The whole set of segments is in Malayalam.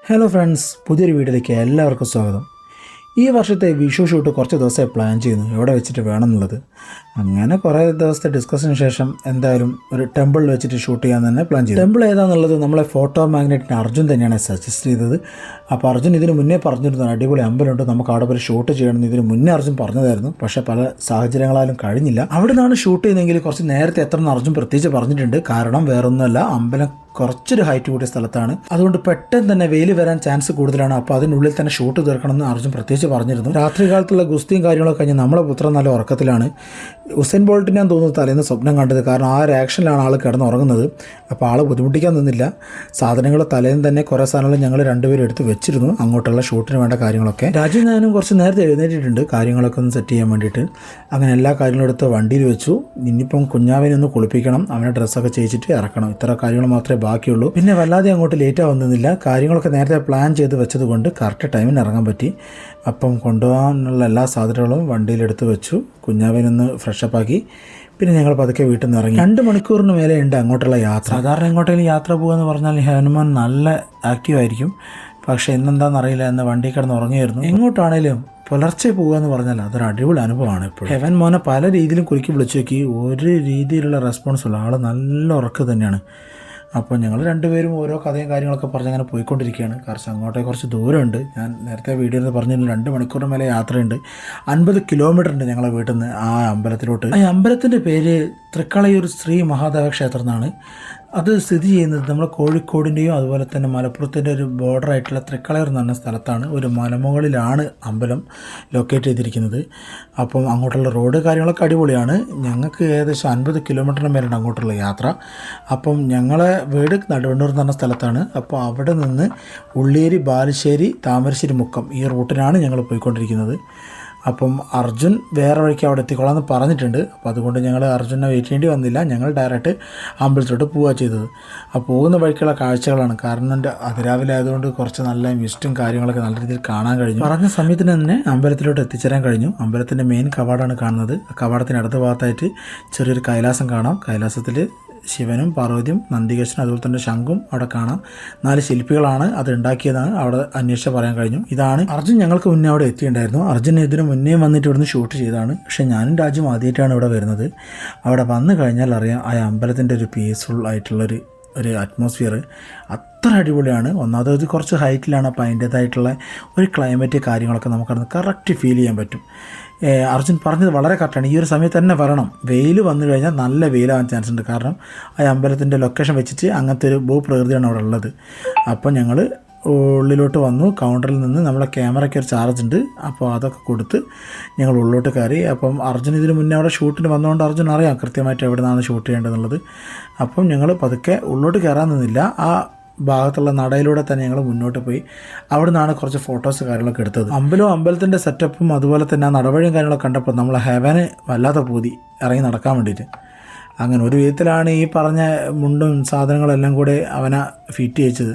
ഹലോ ഫ്രണ്ട്സ്, പുതിയൊരു വീഡിയോയിലേക്ക് എല്ലാവർക്കും സ്വാഗതം. ഈ വർഷത്തെ വിഷു ഷൂട്ട് കുറച്ച് ദിവസമായി പ്ലാൻ ചെയ്യുന്നു, എവിടെ വെച്ചിട്ട് വേണം എന്നുള്ളത്. അങ്ങനെ കുറേ ദിവസത്തെ ഡിസ്കഷന് ശേഷം എന്തായാലും ഒരു ടെമ്പിളിൽ വെച്ചിട്ട് ഷൂട്ട് ചെയ്യാൻ തന്നെ പ്ലാൻ ചെയ്തു. ടെമ്പിൾ ഏതാണെന്നുള്ളത് നമ്മളെ ഫോട്ടോ മാഗ്നറ്റിന് അർജുൻ തന്നെയാണ് സജസ്റ്റ് ചെയ്തത്. അപ്പോൾ അർജുൻ ഇതിന് മുന്നേ പറഞ്ഞിരുന്നു അടിപൊളി അമ്പലമുണ്ട്, നമുക്ക് അവിടെ പോയി ഷൂട്ട് ചെയ്യണമെന്ന് ഇതിന് മുന്നേ അർജുൻ പറഞ്ഞതായിരുന്നു. പക്ഷേ പല സാഹചര്യങ്ങളാലും കഴിഞ്ഞില്ല. അവിടെ നിന്നാണ് ഷൂട്ട് ചെയ്യുന്നതെങ്കിൽ കുറച്ച് നേരത്തെ എത്തണമെന്ന് അർജുൻ പ്രത്യേകിച്ച് പറഞ്ഞിട്ടുണ്ട്. കാരണം വേറൊന്നുമല്ല, അമ്പലം കുറച്ചൊരു ഹൈറ്റ് കൂടിയ സ്ഥലത്താണ്. അതുകൊണ്ട് പെട്ടെന്ന് തന്നെ വെയിൽ വരാൻ ചാൻസ് കൂടുതലാണ്. അപ്പോൾ അതിനുള്ളിൽ തന്നെ ഷൂട്ട് തീർക്കണമെന്ന് അർജുൻ പ്രത്യേകിച്ച് പറഞ്ഞിരുന്നു. രാത്രി കാലത്തുള്ള ഗുസ്തിയും കാര്യങ്ങളൊക്കെ കഴിഞ്ഞ് നമ്മളെ പുത്രൻ നല്ല ഉറക്കത്തിലാണ്. ഉസൈൻ ബോൾട്ടിനെ തോന്നുന്നു തലേന്ന് സ്വപ്നം കണ്ടത്. കാരണം ആ ഒരു ആക്ഷനിലാണ് ആൾ കിടന്നുറങ്ങുന്നത്. അപ്പോൾ ആൾ ബുദ്ധിമുട്ടിക്കാൻ നിന്നില്ല. സാധനങ്ങൾ തലേന്ന് തന്നെ കുറേ സാധനങ്ങൾ ഞങ്ങൾ രണ്ടുപേരും എടുത്ത് വെച്ചിരുന്നു, അങ്ങോട്ടുള്ള ഷൂട്ടിന് വേണ്ട കാര്യങ്ങളൊക്കെ. രാജു ഞാനും കുറച്ച് നേരത്തെ എഴുന്നേറ്റിട്ടുണ്ട് കാര്യങ്ങളൊക്കെ ഒന്ന് സെറ്റ് ചെയ്യാൻ വേണ്ടിയിട്ട്. അങ്ങനെ എല്ലാ കാര്യങ്ങളും എടുത്ത് വണ്ടിയിൽ വെച്ചു. ഇനിയിപ്പം കുഞ്ഞാവിനെ ഒന്ന് കുളിപ്പിക്കണം, അവനെ ഡ്രസ്സൊക്കെ ചെയ്യിച്ചിട്ട് ഇറക്കണം. ഇത്ര കാര്യങ്ങൾ മാത്രമേ ബാക്കിയുള്ളൂ. പിന്നെ വല്ലാതെ അങ്ങോട്ട് ലേറ്റ് ആവുന്നില്ല. കാര്യങ്ങളൊക്കെ നേരത്തെ പ്ലാൻ ചെയ്ത് വെച്ചത് കൊണ്ട് കറക്റ്റ് ടൈമിന് ഇറങ്ങാൻ പറ്റി. അപ്പം കൊണ്ടുപോകാനുള്ള എല്ലാ സാധനങ്ങളും വണ്ടിയിലെടുത്ത് വെച്ചു. കുഞ്ഞാവിനൊന്ന് ഫ്രഷപ്പ് ആക്കി പിന്നെ ഞങ്ങൾ പതുക്കെ വീട്ടിൽ നിന്ന് ഇറങ്ങി. 2 മണിക്കൂറിന് മേലെ ഉണ്ട് അങ്ങോട്ടുള്ള യാത്ര. സാധാരണ എങ്ങോട്ടെങ്കിലും യാത്ര പോകുകയെന്ന് പറഞ്ഞാൽ ഹനുമാൻ നല്ല ആക്റ്റീവായിരിക്കും. പക്ഷേ ഇന്നെന്താണെന്നറിയില്ല, എന്ന് വണ്ടി കിടന്ന് ഉറങ്ങിയായിരുന്നു. എങ്ങോട്ടാണേലും പുലർച്ചെ പോകുക എന്ന് പറഞ്ഞാൽ അതൊരു അടിപൊളി അനുഭവമാണ്. ഇപ്പോൾ ഹെവൻ മോനെ പല രീതിയിലും കുലുക്കി വിളിച്ചു നോക്കി, ഒരു രീതിയിലുള്ള റെസ്പോൺസുള്ള ആൾ നല്ല ഉറക്ക് തന്നെയാണ്. അപ്പോൾ ഞങ്ങൾ രണ്ടുപേരും ഓരോ കഥയും കാര്യങ്ങളൊക്കെ പറഞ്ഞ് അങ്ങനെ പോയിക്കൊണ്ടിരിക്കുകയാണ്. കാരണം അങ്ങോട്ടേക്ക് കുറച്ച് ദൂരമുണ്ട്. ഞാൻ നേരത്തെ വീഡിയോയിൽ പറഞ്ഞിരുന്നു 2 മണിക്കൂറിന് മേലെ യാത്രയുണ്ട്. 50 കിലോമീറ്റർ ഉണ്ട് ഞങ്ങളെ വീട്ടിൽ നിന്ന് ആ അമ്പലത്തിലോട്ട്. ഈ അമ്പലത്തിൻ്റെ പേര് തൃക്കളയൂർ ശ്രീ മഹാദേവ ക്ഷേത്രം എന്നാണ്. അത് സ്ഥിതി ചെയ്യുന്നത് നമ്മുടെ കോഴിക്കോടിൻ്റെയും അതുപോലെ തന്നെ മലപ്പുറത്തിൻ്റെ ഒരു ബോർഡറായിട്ടുള്ള തൃക്കളയൂർ എന്ന് പറഞ്ഞ സ്ഥലത്താണ്. ഒരു മലമുകളിലാണ് അമ്പലം ലൊക്കേറ്റ് ചെയ്തിരിക്കുന്നത്. അപ്പം അങ്ങോട്ടുള്ള റോഡ് കാര്യങ്ങളൊക്കെ അടിപൊളിയാണ്. ഞങ്ങൾക്ക് ഏകദേശം 50 കിലോമീറ്ററിന് മേലുണ്ട് അങ്ങോട്ടുള്ള യാത്ര. അപ്പം ഞങ്ങളെ വീട് നടുവണ്ണൂർ എന്ന് പറഞ്ഞ സ്ഥലത്താണ്. അപ്പോൾ അവിടെ നിന്ന് ഉള്ളിയേരി, ബാലുശ്ശേരി, താമരശ്ശേരി, മുക്കം ഈ റൂട്ടിനാണ് ഞങ്ങൾ പോയിക്കൊണ്ടിരിക്കുന്നത്. അപ്പം അർജുൻ വേറെ വഴിക്ക് അവിടെ എത്തിക്കൊള്ളാമെന്ന് പറഞ്ഞിട്ടുണ്ട്. അപ്പോൾ അതുകൊണ്ട് ഞങ്ങൾ അർജുനെ വെയിറ്റ് ചെയ്യേണ്ടി വന്നില്ല. ഞങ്ങൾ ഡയറക്റ്റ് അമ്പലത്തിലോട്ട് പോവുക ചെയ്തത്. ആ പോകുന്ന വഴിക്കുള്ള കാഴ്ചകളാണ്. കാരണം എൻ്റെ അതിരാവിലെ ആയതുകൊണ്ട് കുറച്ച് നല്ല മിസ്റ്റും കാര്യങ്ങളൊക്കെ നല്ല രീതിയിൽ കാണാൻ കഴിഞ്ഞു. പറഞ്ഞ സമയത്തിന് തന്നെ അമ്പലത്തിലോട്ട് എത്തിച്ചേരാൻ കഴിഞ്ഞു. അമ്പലത്തിൻ്റെ മെയിൻ കവാടമാണ് കാണുന്നത്. കവാടത്തിന് അടുത്ത ഭാഗത്തായിട്ട് ചെറിയൊരു കൈലാസം കാണാം. കൈലാസത്തിൽ ശിവനും പാർവതിയും നന്ദികേശനും അതുപോലെ തന്നെ ശംഖും അവിടെ കാണാം. 4 ശില്പികളാണ് അത് ഉണ്ടാക്കിയതാണ് അവിടെ അന്വേഷിച്ച് പറയാൻ കഴിഞ്ഞു. ഇതാണ് അർജുൻ. ഞങ്ങൾക്ക് മുന്നേ അവിടെ എത്തിയിട്ടുണ്ടായിരുന്നു. അർജുൻ ഇതിന് മുന്നേ വന്നിട്ട് ഇവിടുന്ന് ഷൂട്ട് ചെയ്തതാണ്. പക്ഷേ ഞാനും രാജ്യം ആദ്യമായിട്ടാണ് ഇവിടെ വരുന്നത്. അവിടെ വന്നു കഴിഞ്ഞാൽ അറിയാം ആ അമ്പലത്തിൻ്റെ ഒരു പീസ്ഫുൾ ആയിട്ടുള്ളൊരു അറ്റ്മോസ്ഫിയർ അത്ര അടിപൊളിയാണ്. ഒന്നാമത് കുറച്ച് ഹൈറ്റിലാണ്. അപ്പോൾ അതിൻ്റേതായിട്ടുള്ള ഒരു ക്ലൈമറ്റ് കാര്യങ്ങളൊക്കെ നമുക്കത് കറക്റ്റ് ഫീൽ ചെയ്യാൻ പറ്റും. അർജുൻ പറഞ്ഞത് വളരെ കറക്റ്റാണ്. ഈ ഒരു സമയത്ത് തന്നെ വരണം. വെയിൽ വന്നു കഴിഞ്ഞാൽ നല്ല വെയിലാവാൻ ചാൻസ് ഉണ്ട്. കാരണം ആ അമ്പലത്തിൻ്റെ ലൊക്കേഷൻ വെച്ചിട്ട് അങ്ങനത്തെ ഒരു ഭൂപ്രകൃതിയാണ് അവിടെ ഉള്ളത്. അപ്പോൾ ഞങ്ങൾ ഉള്ളിലോട്ട് വന്നു. കൗണ്ടറിൽ നിന്ന് നമ്മളെ ക്യാമറയ്ക്ക് ഒരു ചാർജ് ഉണ്ട്. അപ്പോൾ അതൊക്കെ കൊടുത്ത് ഞങ്ങൾ ഉള്ളിലോട്ട് കയറി. അപ്പം അർജുൻ ഇതിന് മുന്നേ അവിടെ ഷൂട്ടിന് വന്നതുകൊണ്ട് അർജുൻ അറിയാം കൃത്യമായിട്ട് എവിടെ നിന്നാണ് ഷൂട്ട് ചെയ്യേണ്ടതെന്നുള്ളത്. അപ്പം ഞങ്ങൾ പതുക്കെ ഉള്ളിലോട്ട് കയറാൻ നിന്നില്ല. ആ ഭാഗത്തുള്ള നടയിലൂടെ തന്നെ ഞങ്ങൾ മുന്നോട്ട് പോയി. അവിടെ നിന്നാണ് കുറച്ച് ഫോട്ടോസ് കാര്യങ്ങളൊക്കെ എടുത്തത്. അമ്പലത്തിൻ്റെ സെറ്റപ്പും അതുപോലെ തന്നെ ആ നടവഴിയും കാര്യങ്ങളൊക്കെ കണ്ടപ്പോൾ നമ്മളെ ഹെവന് വല്ലാത്ത പൂതി ഇറങ്ങി നടക്കാൻ വേണ്ടിയിട്ട്. അങ്ങനെ ഒരു വിധത്തിലാണ് ഈ പറഞ്ഞ മുണ്ടും സാധനങ്ങളെല്ലാം കൂടെ അവനെ ഫിറ്റ് ചെയ്യിച്ചത്.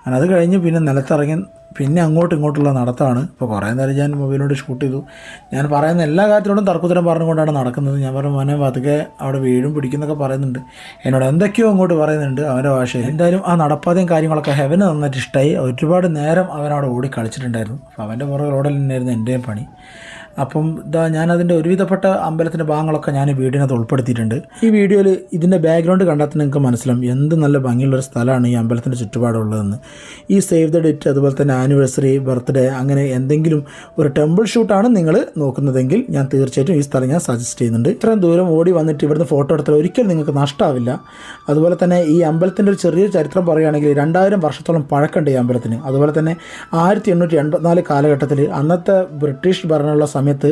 അങ്ങനെ അത് കഴിഞ്ഞ് പിന്നെ നിലത്തിറങ്ങി പിന്നെ അങ്ങോട്ടും ഇങ്ങോട്ടുള്ള നടത്തമാണ്. ഇപ്പോൾ കുറേ നേരം ഞാൻ മൊബൈലിലൂടെ ഷൂട്ട് ചെയ്തു. ഞാൻ പറയുന്ന എല്ലാ കാര്യത്തിനോടും തർക്കുത്തരം പറഞ്ഞുകൊണ്ടാണ് നടക്കുന്നത്. ഞാൻ പറഞ്ഞു മോനെ പതുക്കെ അവിടെ വീഴും പിടിക്കുന്നൊക്കെ പറയുന്നുണ്ട്. എന്നോട് എന്തൊക്കെയോ അങ്ങോട്ട് പറയുന്നുണ്ട് അവൻ്റെ ഭാഷയിൽ. എന്തായാലും ആ നടപ്പാതയും കാര്യങ്ങളൊക്കെ ഹെവന് നന്നായിട്ട് ഇഷ്ടമായി. ഒരുപാട് നേരം അവനവിടെ ഓടി കളിച്ചിട്ടുണ്ടായിരുന്നു. അപ്പോൾ അവൻ്റെ പുറകെ ഓടൽ തന്നെയായിരുന്നു എൻ്റെയും പണി. അപ്പം ഞാനതിൻ്റെ ഒരുവിധപ്പെട്ട അമ്പലത്തിൻ്റെ ഭാഗങ്ങളൊക്കെ ഞാൻ വീഡിയോനകത്ത് ഉൾപ്പെടുത്തിയിട്ടുണ്ട്. ഈ വീഡിയോയിൽ ഇതിൻ്റെ ബാക്ക്ഗ്രൗണ്ട് കണ്ടാൽ നിങ്ങൾക്ക് മനസ്സിലാവും എന്ത് നല്ല ഭംഗിയുള്ളൊരു സ്ഥലമാണ് ഈ അമ്പലത്തിൻ്റെ ചുറ്റുപാടുള്ളതെന്ന്. ഈ സേവ് ദ ഡേറ്റ് അതുപോലെ തന്നെ ആനിവേഴ്സറി, ബർത്ത്ഡേ അങ്ങനെ എന്തെങ്കിലും ഒരു ടെമ്പിൾ ഷൂട്ടാണ് നിങ്ങൾ നോക്കുന്നതെങ്കിൽ ഞാൻ തീർച്ചയായിട്ടും ഈ സ്ഥലം ഞാൻ സജസ്റ്റ് ചെയ്യുന്നുണ്ട്. ഇത്രയും ദൂരം ഓടി വന്നിട്ട് ഇവിടുന്ന് ഫോട്ടോ എടുത്താൽ ഒരിക്കലും നിങ്ങൾക്ക് നഷ്ടമാവില്ല. അതുപോലെ തന്നെ ഈ അമ്പലത്തിൻ്റെ ഒരു ചെറിയൊരു ചരിത്രം പറയുകയാണെങ്കിൽ 2000 വർഷത്തോളം പഴക്കമുണ്ട് ഈ അമ്പലത്തിന്. അതുപോലെ തന്നെ 1884 കാലഘട്ടത്തിൽ അന്നത്തെ ബ്രിട്ടീഷ് ഭരണമുള്ള സമയത്ത്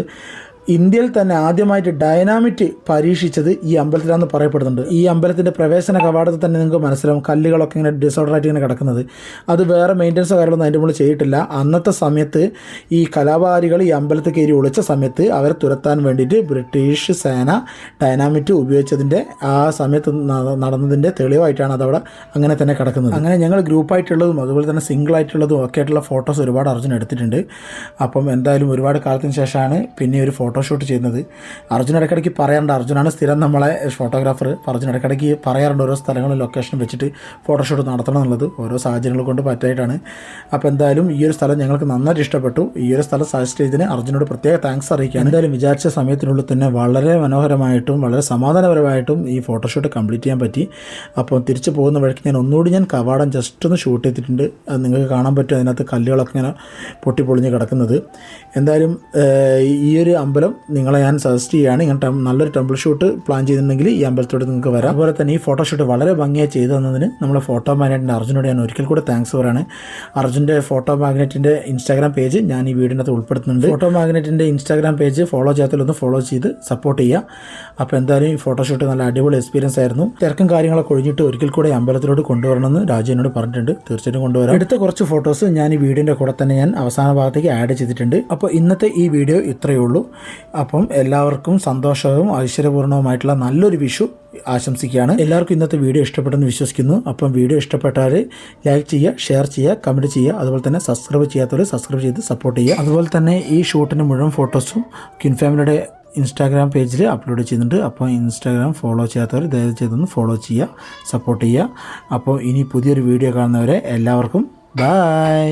ഇന്ത്യയിൽ തന്നെ ആദ്യമായിട്ട് ഡൈനാമിറ്റ് പരീക്ഷിച്ചത് ഈ അമ്പലത്തിലാണെന്ന് പറയപ്പെടുന്നുണ്ട്. ഈ അമ്പലത്തിൻ്റെ പ്രവേശന കവാടത്തിൽ തന്നെ നിങ്ങൾക്ക് മനസ്സിലാവും കല്ലുകളൊക്കെ ഇങ്ങനെ ഡിസോർഡറായിട്ട് ഇങ്ങനെ കിടക്കുന്നത്. അത് വേറെ മെയിൻ്റനൻസോ കാര്യങ്ങളൊന്നും അതിൻ്റെ മുകളിൽ ചെയ്തിട്ടില്ല. അന്നത്തെ സമയത്ത് ഈ കലാപാരികൾ ഈ അമ്പലത്തിൽ കയറി ഒളിച്ച സമയത്ത് അവരെ തുരത്താൻ വേണ്ടിയിട്ട് ബ്രിട്ടീഷ് സേന ഡൈനാമിറ്റ് ഉപയോഗിച്ചതിൻ്റെ ആ സമയത്ത് നടന്നതിൻ്റെ തെളിവായിട്ടാണ് അതവിടെ അങ്ങനെ തന്നെ കിടക്കുന്നത്. അങ്ങനെ ഞങ്ങൾ ഗ്രൂപ്പായിട്ടുള്ളതും അതുപോലെ തന്നെ സിംഗിളായിട്ടുള്ളതും ഒക്കെ ആയിട്ടുള്ള ഫോട്ടോസ് ഒരുപാട് അർജുൻ എടുത്തിട്ടുണ്ട്. അപ്പം എന്തായാലും ഒരുപാട് കാലത്തിന് ശേഷമാണ് പിന്നെ ഒരു ഫോട്ടോ ഫോട്ടോഷൂട്ട് ചെയ്യുന്നത്. അർജുൻ ഇടയ്ക്കിടയ്ക്ക് പറയാറുണ്ട്, അർജുനാണ് സ്ഥിരം നമ്മളെ ഫോട്ടോഗ്രാഫർ. അർജുൻ ഇടയ്ക്കിടയ്ക്ക് പറയാറുണ്ട് ഓരോ സ്ഥലങ്ങളും ലൊക്കേഷനും വെച്ചിട്ട് ഫോട്ടോഷൂട്ട് നടത്തണം എന്നുള്ളത്. ഓരോ സാഹചര്യങ്ങൾ കൊണ്ട് പറ്റായിട്ടാണ്. അപ്പോൾ എന്തായാലും ഈ ഒരു സ്ഥലം ഞങ്ങൾക്ക് നന്നായിട്ട് ഇഷ്ടപ്പെട്ടു. ഈ ഒരു സ്ഥലം സജസ്റ്റ് ചെയ്തതിന് അർജുനോട് പ്രത്യേക താങ്ക്സ് അറിയിക്കുക. എന്തായാലും വിചാരിച്ച സമയത്തിനുള്ളിൽ തന്നെ വളരെ മനോഹരമായിട്ടും വളരെ സമാധാനപരമായിട്ടും ഈ ഫോട്ടോഷൂട്ട് കംപ്ലീറ്റ് ചെയ്യാൻ പറ്റി. അപ്പോൾ തിരിച്ച് പോകുന്ന വഴിക്ക് ഒന്നുകൂടി കവാടം ജസ്റ്റ് ഒന്ന് ഷൂട്ട് ചെയ്തിട്ടുണ്ട്. അത് നിങ്ങൾക്ക് കാണാൻ പറ്റും, അതിനകത്ത് കല്ലുകളൊക്കെ ഇങ്ങനെ പൊട്ടിപ്പൊളിഞ്ഞ് കിടക്കുന്നത്. എന്തായാലും ഈ ഒരു അമ്പലം നിങ്ങളെ ഞാൻ സജസ്റ്റ് ചെയ്യുകയാണ്. ഇങ്ങനെ നല്ലൊരു ടെമ്പിൾ ഷൂട്ട് പ്ലാൻ ചെയ്തിട്ടുണ്ടെങ്കിൽ ഈ അമ്പലത്തോട് നിങ്ങൾക്ക് വരാം. അതുപോലെ തന്നെ ഈ ഫോട്ടോഷൂട്ട് വളരെ ഭംഗിയായി ചെയ്തു തന്നതിന് നമ്മളെ ഫോട്ടോ മാഗ്നറ്റിൻ്റെ അർജുനോട് ഞാൻ ഒരിക്കൽ കൂടെ താങ്ക്സ് പറയുകയാണ്. അർജുൻ്റെ ഫോട്ടോ മാഗ്നറ്റിൻ്റെ ഇൻസ്റ്റാഗ്രാം പേജ് ഞാൻ ഈ വീടിനകത്ത് ഉൾപ്പെടുത്തുന്നുണ്ട്. ഫോട്ടോ മാഗ്നറ്റിൻ്റെ ഇൻസ്റ്റാഗ്രാം പേജ് ഫോളോ ചെയ്യാത്തതിലൊന്ന് ഫോളോ ചെയ്ത് സപ്പോർട്ട് ചെയ്യുക. അപ്പോൾ എന്തായാലും ഈ ഫോട്ടോഷൂട്ട് നല്ല അടിപൊളി എക്സ്പീരിയൻസ് ആയിരുന്നു. തിരക്കും കാര്യങ്ങളൊക്കെ ഒഴിഞ്ഞിട്ട് ഒരിക്കൽ കൂടെ അമ്പലത്തിലോട്ട് കൊണ്ടുവരണമെന്ന് രാജു എന്നോട് പറഞ്ഞിട്ടുണ്ട്. തീർച്ചയായിട്ടും കൊണ്ടുവരാം. എടുത്ത കുറച്ച് ഫോട്ടോസ് ഞാൻ ഈ വീഡിയോൻ്റെ കൂടെ തന്നെ ഞാൻ അവസാന ഭാഗത്തേക്ക് ആഡ് ചെയ്തിട്ടുണ്ട്. അപ്പോൾ ഇന്നത്തെ ഈ വീഡിയോ ഇത്രയേ ഉള്ളൂ. അപ്പം എല്ലാവർക്കും സന്തോഷവും ഐശ്വര്യപൂർണ്ണവുമായിട്ടുള്ള നല്ലൊരു വിഷു ആശംസിക്കുകയാണ്. എല്ലാവർക്കും ഇന്നത്തെ വീഡിയോ ഇഷ്ടപ്പെട്ടെന്ന് വിശ്വസിക്കുന്നു. അപ്പം വീഡിയോ ഇഷ്ടപ്പെട്ടാൽ ലൈക്ക് ചെയ്യുക, ഷെയർ ചെയ്യുക, കമൻറ്റ് ചെയ്യുക. അതുപോലെ തന്നെ സബ്സ്ക്രൈബ് ചെയ്യാത്തവർ സബ്സ്ക്രൈബ് ചെയ്ത് സപ്പോർട്ട് ചെയ്യുക. അതുപോലെ തന്നെ ഈ ഷൂട്ടിൻ്റെ മുഴുവൻ ഫോട്ടോസും ക്വിൻ ഫാമിലിയുടെ ഇൻസ്റ്റാഗ്രാം പേജിൽ അപ്ലോഡ് ചെയ്യുന്നുണ്ട്. അപ്പോൾ ഇൻസ്റ്റാഗ്രാം ഫോളോ ചെയ്യാത്തവർ ദയവ് ചെയ്തൊന്ന് ഫോളോ ചെയ്യുക, സപ്പോർട്ട് ചെയ്യുക. അപ്പോൾ ഇനി പുതിയൊരു വീഡിയോ കാണുന്നവരെ എല്ലാവർക്കും ബൈ.